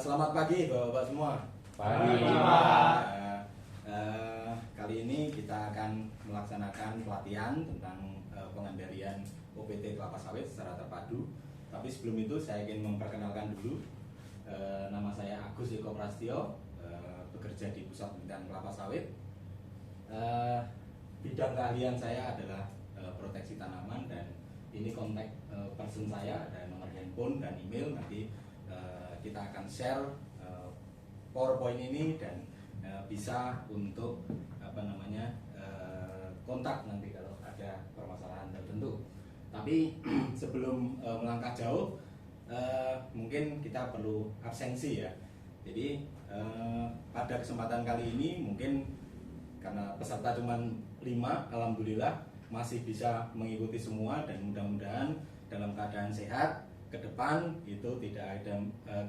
Selamat pagi Bapak-Bapak semua. Pagi, Pak. Kali ini kita akan melaksanakan pelatihan tentang pengendalian OPT kelapa sawit secara terpadu. Tapi sebelum itu saya ingin memperkenalkan dulu. Nama saya Agus Eko Prastio, bekerja di Pusat Penelitian Kelapa Sawit. Bidang keahlian saya adalah proteksi tanaman, dan ini kontak person saya, ada nomor handphone dan email. Nanti kita akan share PowerPoint ini dan bisa untuk kontak nanti kalau ada permasalahan tertentu. Tapi sebelum melangkah jauh, mungkin kita perlu absensi ya. Jadi pada kesempatan kali ini mungkin karena peserta cuma 5, alhamdulillah masih bisa mengikuti semua, dan mudah-mudahan dalam keadaan sehat ke depan itu tidak ada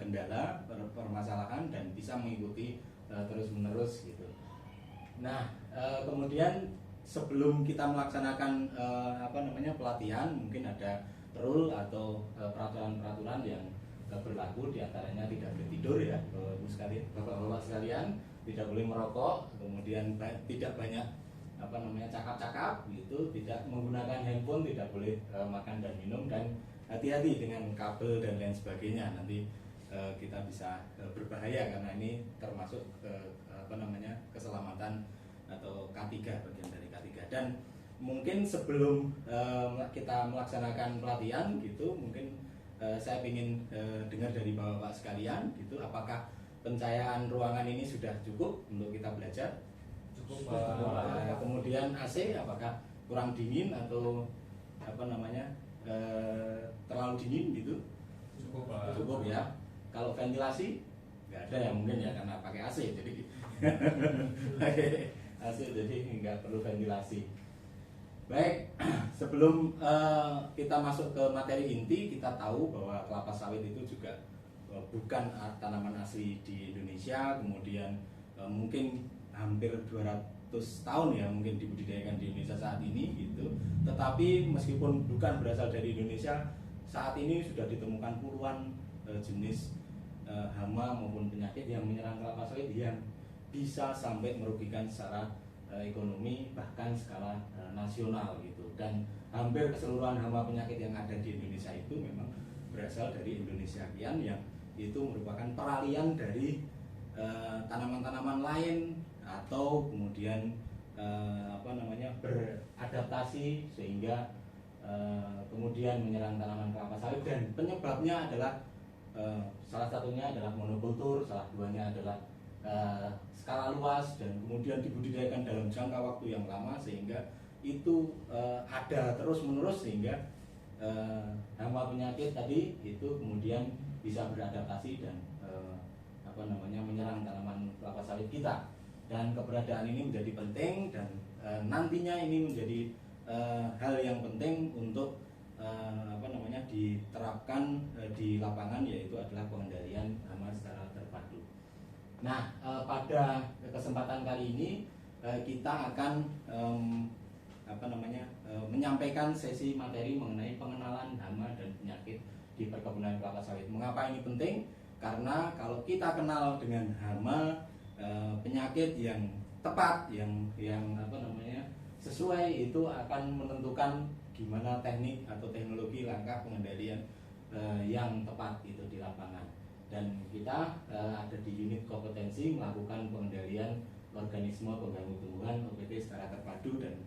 kendala, permasalahan, dan bisa mengikuti terus-menerus gitu. Nah, kemudian sebelum kita melaksanakan pelatihan, mungkin ada rule atau peraturan-peraturan yang berlaku, diantaranya tidak boleh tidur ya, Bapak-bapak sekalian, tidak boleh merokok, kemudian tidak banyak cakap-cakap gitu, tidak menggunakan handphone, tidak boleh makan dan minum, dan hati-hati dengan kabel dan lain sebagainya. Nanti kita bisa berbahaya karena ini termasuk keselamatan atau K3, bagian dari K3. Dan mungkin sebelum kita melaksanakan pelatihan gitu, mungkin saya ingin dengar dari Bapak-bapak sekalian gitu, apakah pencahayaan ruangan ini sudah cukup untuk kita belajar? Cukup. Kemudian AC apakah kurang dingin atau terlalu dingin gitu? Cukup, Pak. Cukup ya. Kalau ventilasi nggak ada ya mungkin ya, karena pakai AC, jadi AC jadi nggak perlu ventilasi. Baik, sebelum kita masuk ke materi inti, kita tahu bahwa kelapa sawit itu juga bukan tanaman asli di Indonesia. Kemudian mungkin hampir 200 tahun ya mungkin dibudidayakan di Indonesia saat ini gitu. Tetapi meskipun bukan berasal dari Indonesia, saat ini sudah ditemukan puluhan jenis hama maupun penyakit yang menyerang kelapa sawit yang bisa sampai merugikan secara ekonomi, bahkan skala nasional gitu. Dan hampir keseluruhan hama penyakit yang ada di Indonesia itu memang berasal dari Indonesiakian, yang itu merupakan peralihan dari tanaman-tanaman lain, atau kemudian beradaptasi sehingga kemudian menyerang tanaman kelapa sawit. Dan penyebabnya adalah salah satunya adalah monokultur, salah duanya adalah skala luas, dan kemudian dibudidayakan dalam jangka waktu yang lama, sehingga itu ada terus-menerus, sehingga hama penyakit tadi itu kemudian bisa beradaptasi dan menyerang tanaman kelapa sawit kita. Dan keberadaan ini menjadi penting, dan nantinya ini menjadi hal yang penting untuk diterapkan di lapangan, yaitu adalah pengendalian hama secara terpadu. Nah, pada kesempatan kali ini kita akan menyampaikan sesi materi mengenai pengenalan hama dan penyakit di perkebunan kelapa sawit. Mengapa ini penting? Karena kalau kita kenal dengan hama, penyakit yang tepat, yang sesuai, itu akan menentukan gimana teknik atau teknologi langkah pengendalian yang tepat itu di lapangan. Dan kita ada di unit kompetensi melakukan pengendalian organisme pengganggu tumbuhan OPT secara terpadu, dan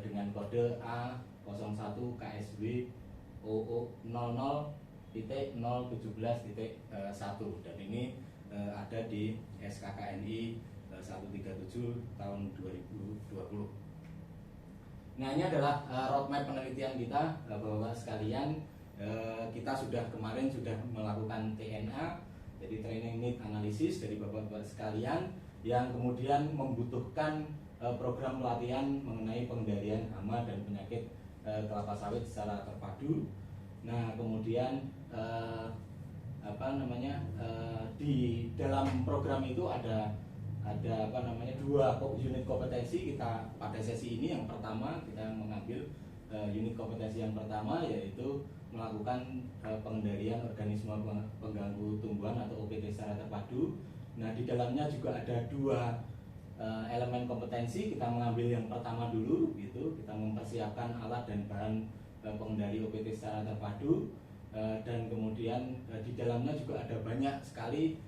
dengan kode A01 KSW OO 00.017.1, dan ini ada di SKKNI 137 tahun 2020. Nah, ini adalah roadmap penelitian kita, Bapak-bapak sekalian. Kita kemarin sudah melakukan TNA, jadi training need analysis dari Bapak-bapak sekalian, yang kemudian membutuhkan program pelatihan mengenai pengendalian hama dan penyakit kelapa sawit secara terpadu. Nah, kemudian di dalam program itu ada 2 unit kompetensi. Kita pada sesi ini yang pertama kita mengambil unit kompetensi yang pertama, yaitu melakukan pengendalian organisme pengganggu tumbuhan atau OPT secara terpadu. Nah, di dalamnya juga ada dua elemen kompetensi. Kita mengambil yang pertama dulu, gitu. Kita mempersiapkan alat dan bahan pengendali OPT secara terpadu, dan kemudian di dalamnya juga ada banyak sekali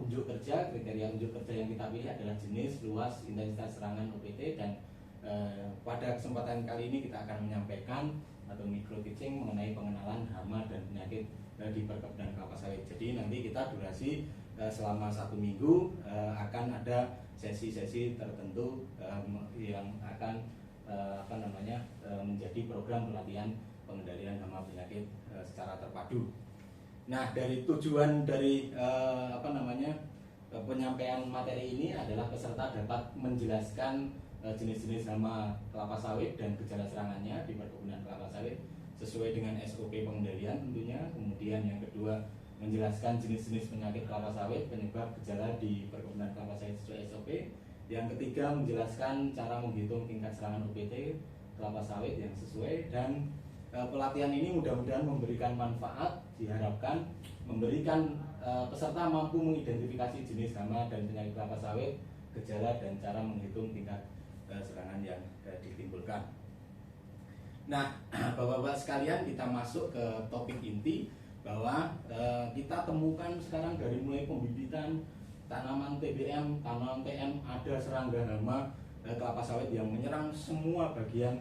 unjuk kerja. Kriteria unjuk kerja yang kita pilih adalah jenis, luas, intensitas serangan OPT, dan pada kesempatan kali ini kita akan menyampaikan atau micro teaching mengenai pengenalan hama dan penyakit di perkebunan kelapa sawit. Jadi nanti kita durasi selama 1 minggu akan ada sesi-sesi tertentu yang akan menjadi program pelatihan pengendalian hama penyakit secara terpadu. Nah, dari tujuan dari penyampaian materi ini adalah peserta dapat menjelaskan jenis-jenis hama kelapa sawit dan gejala serangannya di perkebunan kelapa sawit sesuai dengan SOP pengendalian tentunya. Kemudian yang kedua, menjelaskan jenis-jenis penyakit kelapa sawit, penyebab gejala di perkebunan kelapa sawit sesuai SOP. Yang ketiga, menjelaskan cara menghitung tingkat serangan OPT kelapa sawit yang sesuai. Dan pelatihan ini mudah-mudahan memberikan manfaat, diharapkan memberikan peserta mampu mengidentifikasi jenis hama dan penyakit kelapa sawit, gejala dan cara menghitung tingkat serangan yang ditimbulkan. Nah, Bapak-bapak sekalian, kita masuk ke topik inti bahwa kita temukan sekarang dari mulai pembibitan tanaman TBM, tanaman TM, ada serangga hama kelapa sawit yang menyerang semua bagian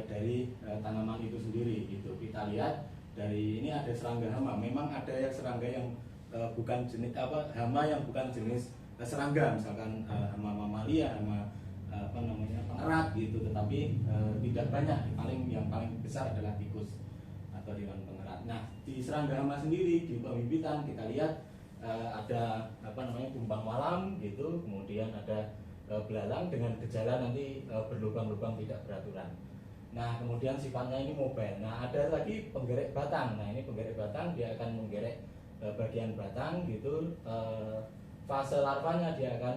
dari tanaman itu sendiri. Gitu. Kita lihat dari ini ada serangga hama. Memang ada yang serangga yang bukan jenis hama yang bukan jenis serangga, misalkan hama mamalia, hama pengerat gitu, tetapi tidak banyak. Yang paling besar adalah tikus atau hewan pengerat. Nah, di serangga hama sendiri di pembibitan kita lihat ada kumbang malam gitu, kemudian ada belalang dengan gejala nanti berlubang-lubang tidak beraturan. Nah, kemudian sifatnya ini mobile. Nah, ada lagi penggerek batang. Nah, ini penggerek batang, dia akan menggerek bagian batang gitu. Fase larvanya dia akan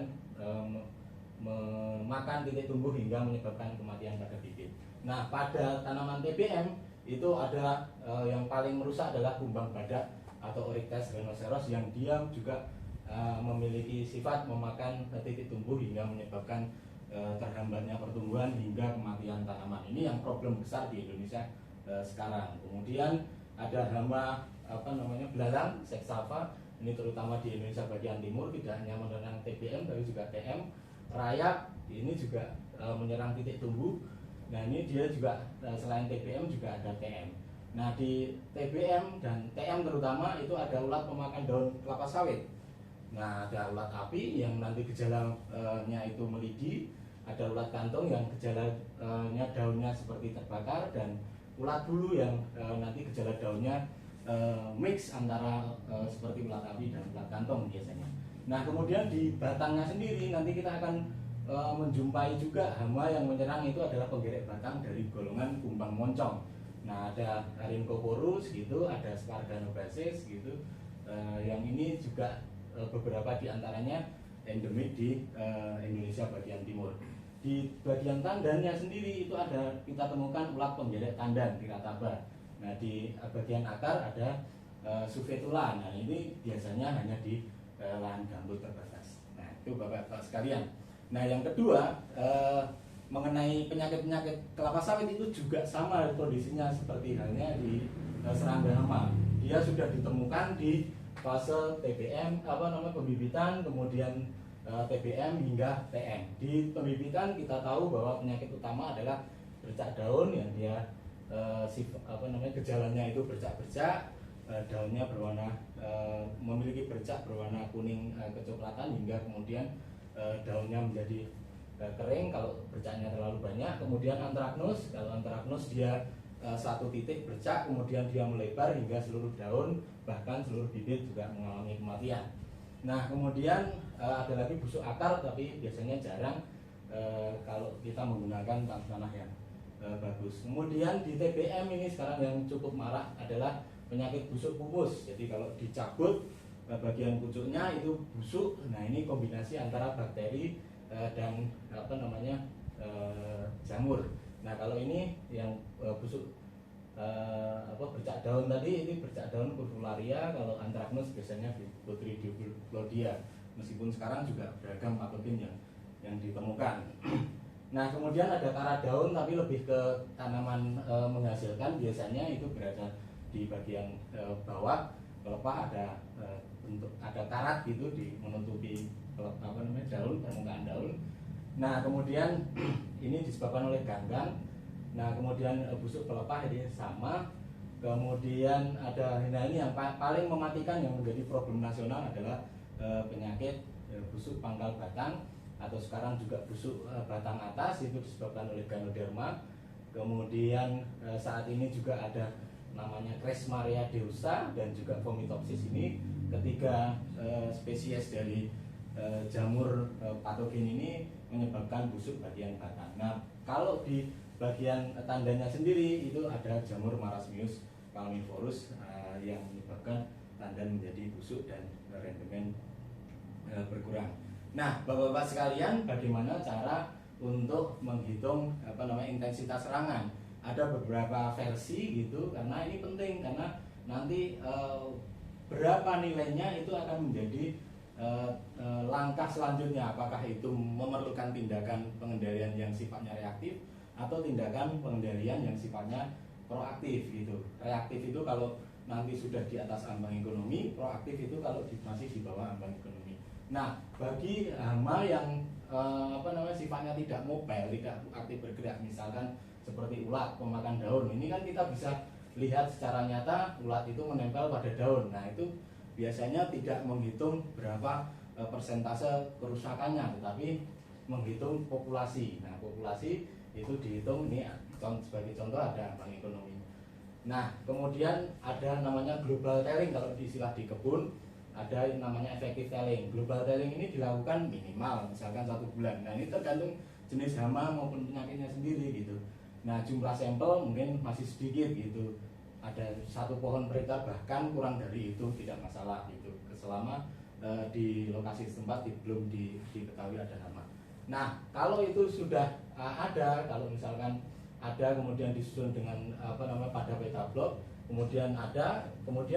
memakan titik tumbuh hingga menyebabkan kematian pada bibit. Nah, pada tanaman TBM itu ada yang paling merusak adalah kumbang badak atau Oryctes rhinoceros, yang dia juga memiliki sifat memakan titik tumbuh hingga menyebabkan terhambatnya pertumbuhan hingga kematian tanaman. Ini yang problem besar di Indonesia sekarang. Kemudian ada hama belalang, Sexava. Ini terutama di Indonesia bagian timur, tidak hanya menyerang TBM tapi juga TM. Rayap ini juga menyerang titik tumbuh. Nah, ini dia juga selain TBM juga ada TM. Nah, di TBM dan TM terutama itu ada ulat pemakan daun kelapa sawit. Nah, ada ulat api yang nanti gejalanya itu melidi, ada ulat kantung yang gejalanya daunnya seperti terbakar, dan ulat bulu yang nanti gejala daunnya mix antara seperti ulat api dan ulat kantung biasanya. Nah, kemudian di batangnya sendiri nanti kita akan menjumpai juga hama yang menyerang itu adalah penggerek batang dari golongan kumbang moncong. Nah, ada Rhynchophorus gitu, ada Sparganobasis gitu. Yang ini juga beberapa diantaranya endemik di Indonesia bagian timur. Di bagian tandannya sendiri itu ada kita temukan ulat penggerek tandan Tirataba. Nah, di bagian akar ada Suvetula. Nah, ini biasanya hanya di lahan gambut terbatas. Nah, itu Bapak-bapak sekalian. Nah, yang kedua mengenai penyakit-penyakit kelapa sawit itu juga sama kondisinya seperti halnya di serangga hama. Dia sudah ditemukan di fase TBM pembibitan, kemudian TBM hingga TM. Di pembibitan kita tahu bahwa penyakit utama adalah bercak daun, yang dia gejalanya itu bercak-bercak, daunnya berwarna memiliki bercak berwarna kuning kecoklatan hingga kemudian daunnya menjadi kering kalau bercaknya terlalu banyak. Kemudian antraknus, kalau antraknus dia satu titik bercak, kemudian dia melebar hingga seluruh daun bahkan seluruh bibit juga mengalami kematian. Nah, kemudian ada lagi busuk akar, tapi biasanya jarang kalau kita menggunakan tanah yang bagus. Kemudian di TBM ini sekarang yang cukup marak adalah penyakit busuk pupus. Jadi kalau dicabut bagian pucuknya itu busuk. Nah, ini kombinasi antara bakteri dan jamur. Nah, kalau ini yang busuk bercak daun tadi, ini bercak daun Curvularia, kalau Anthracnose biasanya Putri Diplodocea, meskipun sekarang juga beragam patogen yang ditemukan. Nah kemudian ada karat daun tapi lebih ke tanaman menghasilkan, biasanya itu berada di bagian bawah pelepah, ada bentuk ada karat gitu di menutupi daun, permukaan daun. Nah kemudian ini disebabkan oleh ganggang. Nah kemudian busuk pelepah ini sama. Kemudian ada, nah ini yang paling mematikan yang menjadi problem nasional adalah penyakit busuk pangkal batang, atau sekarang juga busuk batang atas, itu disebabkan oleh Ganoderma. Kemudian saat ini juga ada namanya Cresmaria deusa dan juga Vomitopsis. Ini ketiga spesies dari jamur patogen ini menyebabkan busuk bagian batang. Nah kalau di bagian tandanya sendiri itu ada jamur Marasmius palmivorus yang menyebabkan tandan menjadi busuk dan rendemen berkurang. Nah, bapak-bapak sekalian, bagaimana cara untuk menghitung intensitas serangan? Ada beberapa versi gitu, karena ini penting, karena nanti berapa nilainya itu akan menjadi langkah selanjutnya. Apakah itu memerlukan tindakan pengendalian yang sifatnya reaktif atau tindakan pengendalian yang sifatnya proaktif gitu. Reaktif itu kalau nanti sudah di atas ambang ekonomi, proaktif itu kalau masih di bawah ambang ekonomi. Nah, bagi hama yang sifatnya tidak mobile, tidak aktif bergerak, misalkan seperti ulat pemakan daun, ini kan kita bisa lihat secara nyata ulat itu menempel pada daun. Nah, itu biasanya tidak menghitung berapa persentase kerusakannya, tetapi menghitung populasi. Nah, populasi itu dihitung, ini sebagai contoh ada ambang ekonomi. Nah kemudian ada namanya global telling kalau istilah di kebun, ada namanya effective telling. Global telling ini dilakukan minimal misalkan 1 bulan. Nah ini tergantung jenis hama maupun penyakitnya sendiri gitu. Nah jumlah sampel mungkin masih sedikit gitu, ada 1 pohon per hektar, bahkan kurang dari itu tidak masalah gitu, selama di lokasi setempat belum diketahui ada hama. Nah kalau itu sudah ada, kalau misalkan ada kemudian disusun dengan pada peta blok, kemudian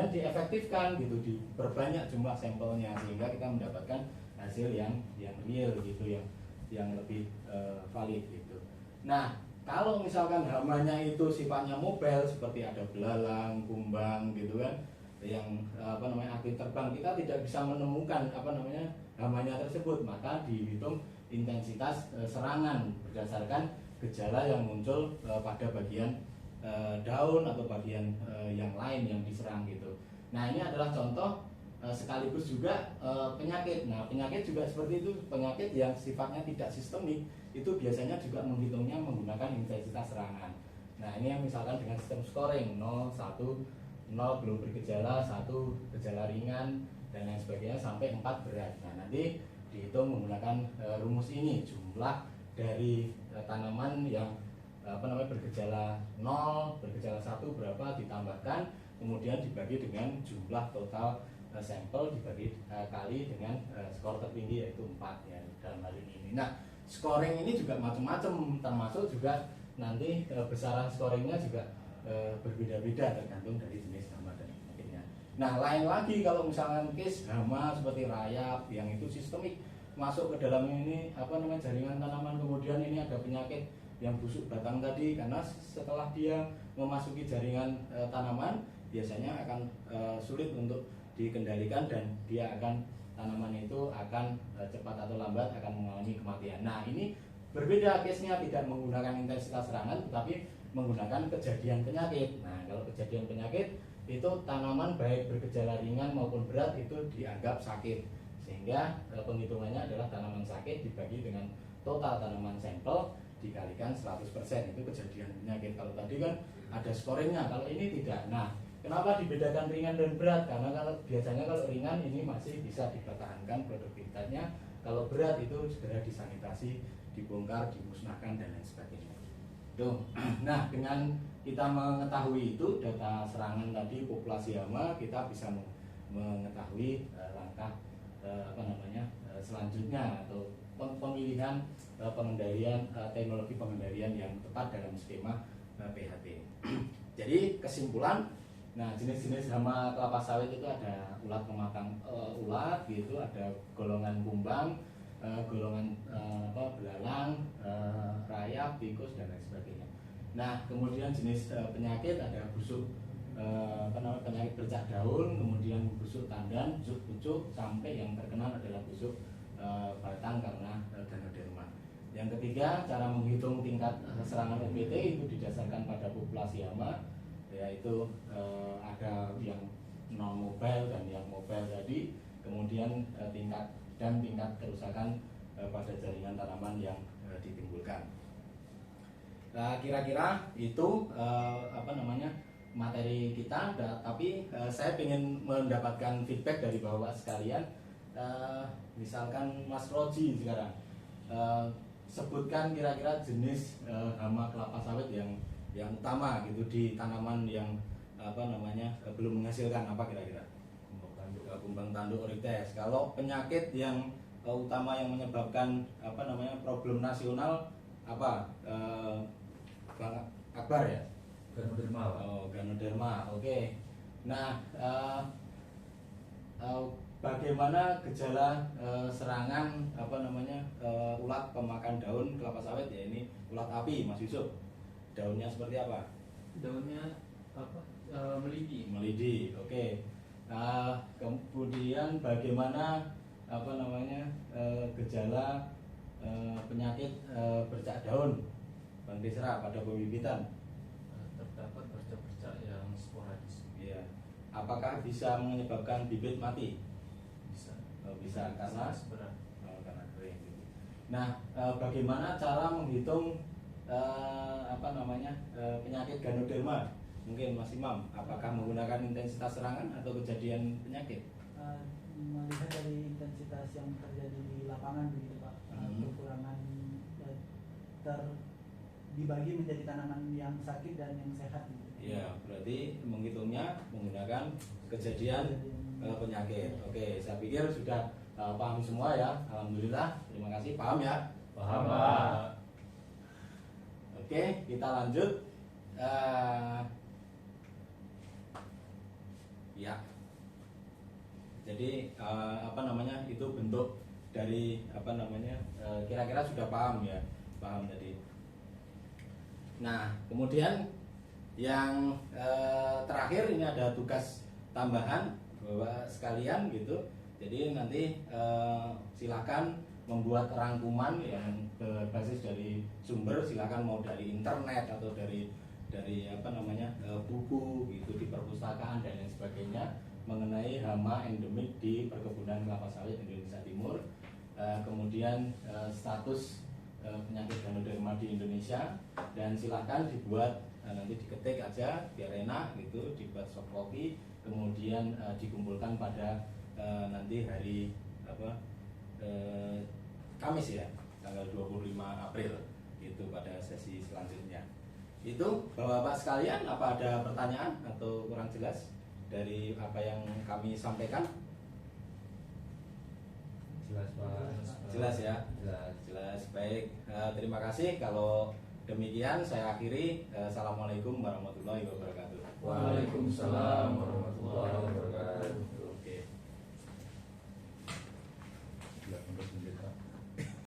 diefektifkan gitu, diperbanyak jumlah sampelnya sehingga kita mendapatkan hasil yang real gitu, yang lebih valid gitu. Nah kalau misalkan hamanya itu sifatnya mobile seperti ada belalang, kumbang gitu kan, yang aktif terbang, kita tidak bisa menemukan hamanya tersebut, maka dihitung intensitas serangan berdasarkan gejala yang muncul pada bagian daun atau bagian yang lain yang diserang gitu. Nah ini adalah contoh sekaligus juga penyakit. Nah penyakit juga seperti itu, penyakit yang sifatnya tidak sistemik itu biasanya juga menghitungnya menggunakan intensitas serangan. Nah ini yang misalkan dengan sistem scoring 0, 1, 0 belum bergejala, 1 gejala ringan dan lain sebagainya sampai 4 berat. Nah nanti dihitung menggunakan rumus ini, jumlah dari tanaman yang bergejala 0, bergejala 1 berapa ditambahkan, kemudian dibagi dengan jumlah total sampel dibagi kali dengan skor tertinggi yaitu 4 ya dalam hal ini. Nah scoring ini juga macam-macam, termasuk juga nanti besaran scoringnya juga berbeda-beda tergantung dari jenis hama dan penyakitnya. Nah lain lagi kalau misalkan case hama seperti rayap yang itu sistemik, masuk ke dalam ini jaringan tanaman, kemudian ini ada penyakit yang busuk batang tadi, karena setelah dia memasuki jaringan tanaman biasanya akan sulit untuk dikendalikan dan dia akan tanaman itu akan cepat atau lambat akan mengalami kematian. Nah ini berbeda case-nya, tidak menggunakan intensitas serangan tetapi menggunakan kejadian penyakit. Nah kalau kejadian penyakit itu tanaman baik bergejala ringan maupun berat itu dianggap sakit, sehingga penghitungannya adalah tanaman sakit dibagi dengan total tanaman sampel dikalikan 100%, itu kejadian penyakit. Kalau tadi kan ada scoringnya, kalau ini tidak. Nah kenapa dibedakan ringan dan berat? Karena biasanya kalau ringan ini masih bisa dipertahankan produktivitasnya, kalau berat itu segera disanitasi, dibongkar, dimusnahkan dan lain sebagainya. Tuh. Nah dengan kita mengetahui itu data serangan tadi populasi hama, kita bisa mengetahui langkah selanjutnya atau pemilihan pengendalian teknologi pengendalian yang tepat dalam skema PHT. Jadi kesimpulan, nah jenis-jenis hama kelapa sawit itu ada ulat pemakan ulat gitu, ada golongan kumbang, golongan belalang, rayap, tikus dan lain sebagainya. Nah kemudian jenis penyakit ada busuk penyakit bercak daun, kemudian busuk tandan, busuk pucuk, sampai yang terkenal adalah busuk batang karena Ganoderma. Yang ketiga, cara menghitung tingkat serangan UPT itu didasarkan pada populasi hama, yaitu ada yang non mobile dan yang mobile tadi, kemudian tingkat kerusakan pada jaringan tanaman yang ditimbulkan. Nah, kira-kira itu materi kita, tapi saya ingin mendapatkan feedback dari bapak sekalian. Misalkan Mas Roji sekarang, sebutkan kira-kira jenis hama kelapa sawit yang utama gitu di tanaman yang belum menghasilkan, apa kira-kira? Kumbang tanduk Oryctes. Kalau penyakit yang utama yang menyebabkan problem nasional apa? Bang Akbar ya? Ganoderma. Oh, Ganoderma. Oke. Nah, bagaimana gejala serangan ulat pemakan daun kelapa sawit ya, ini ulat api, Mas Yusuf? Daunnya seperti apa? Daunnya melidi. Melidi. Oke. Nah, kemudian bagaimana gejala penyakit bercak daun, Bang Desra, pada pembibitan? Terdapat bercak-bercak yang sporadis. Iya. Apakah bisa menyebabkan bibit mati? Bisa. Bisa karena berat. Karena kering. Nah, bagaimana cara menghitung penyakit Ganoderma? Mungkin Mas Imam, apakah menggunakan intensitas serangan atau kejadian penyakit? Melihat dari intensitas yang terjadi di lapangan begitu Pak, kekurangan dibagi menjadi tanaman yang sakit dan yang sehat. Iya, berarti menghitungnya menggunakan kejadian penyakit. Oke, saya pikir sudah paham semua ya. Alhamdulillah, terima kasih, paham ya? Paham, Pak. Oke, kita lanjut. Ya. Jadi itu bentuk dari kira-kira sudah paham ya, paham tadi. Nah, kemudian yang terakhir ini ada tugas tambahan Bapak sekalian gitu. Jadi nanti silakan membuat rangkuman yang berbasis dari sumber, silakan mau dari internet atau dari buku gitu di perpustakaan dan lain sebagainya mengenai hama endemik di perkebunan kelapa sawit Indonesia Timur. Kemudian status penyakit Ganoderma di Indonesia, dan silakan dibuat nanti diketik aja biar enak gitu, dibuat soft copy, kemudian dikumpulkan pada nanti hari Kamis ya, tanggal 25 April itu pada sesi selanjutnya. Itu Bapak-bapak sekalian, apa ada pertanyaan atau kurang jelas dari apa yang kami sampaikan? Jelas, Pak. Jelas ya? Jelas. Baik, terima kasih. Kalau demikian saya akhiri. Assalamualaikum warahmatullahi wabarakatuh. Waalaikumsalam warahmatullahi wabarakatuh.